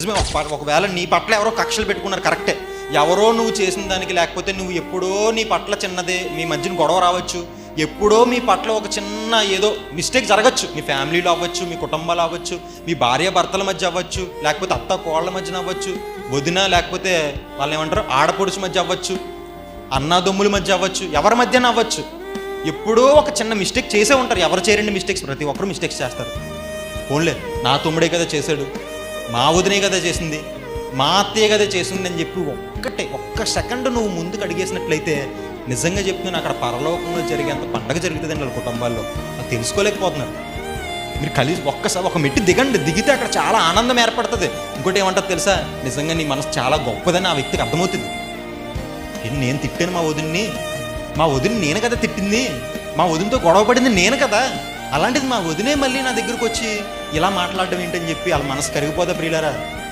నిజమే. ఒకవేళ నీ పట్ల ఎవరో కక్షలు పెట్టుకున్నారు, కరెక్టే. ఎవరో నువ్వు చేసిన దానికి, లేకపోతే నువ్వు ఎప్పుడో నీ పట్ల చిన్నదే మీ మధ్యన గొడవ రావచ్చు, ఎప్పుడో మీ పట్ల ఒక చిన్న ఏదో మిస్టేక్ జరగచ్చు. మీ ఫ్యామిలీలో అవ్వచ్చు, మీ కుటుంబాలు అవ్వచ్చు, మీ భార్య భర్తల మధ్య అవ్వచ్చు, లేకపోతే అత్త కోళ్ళ మధ్యన అవ్వచ్చు, వదిన లేకపోతే వాళ్ళు ఏమంటారు ఆడపొడుచు మధ్య అవ్వచ్చు, అన్నాదమ్ముల మధ్య అవ్వచ్చు, ఎవరి మధ్యన అవ్వచ్చు. ఎప్పుడో ఒక చిన్న మిస్టేక్ చేసే ఉంటారు. ఎవరు చేయరండి మిస్టేక్స్? ప్రతి ఒక్కరు మిస్టేక్స్ చేస్తారు. ఓన్లే నా తమ్ముడే కదా చేశాడు, మా వదినే కదా చేసింది, మా అత్తయ్య కదా చేసింది అని చెప్పి ఒక్క సెకండ్ నువ్వు ముందుకు అడిగేసినట్లయితే నిజంగా చెప్తున్నాను, అక్కడ పరలోకంలో జరిగేంత పండగ జరుగుతుందండి వాళ్ళ కుటుంబాల్లో. అది తెలుసుకోలేకపోతున్నారు. మీరు కలిసి ఒక్కసారి ఒక మెట్టు దిగండి, దిగితే అక్కడ చాలా ఆనందం ఏర్పడుతుంది. ఇంకోటి ఏమంటుంది తెలుసా? నిజంగా నీ మనసు చాలా గొప్పదని ఆ వ్యక్తికి అర్థమవుతుంది. నేను తిట్టాను మా వదిని నేను కదా తిట్టింది, మా వదినతో గొడవ పడింది నేను కదా, అలాంటిది మా వదినే మళ్ళీ నా దగ్గరకు వచ్చి ఇలా మాట్లాడడం ఏంటని చెప్పి వాళ్ళ మనసు కరిగిపోదా ప్రియులారా?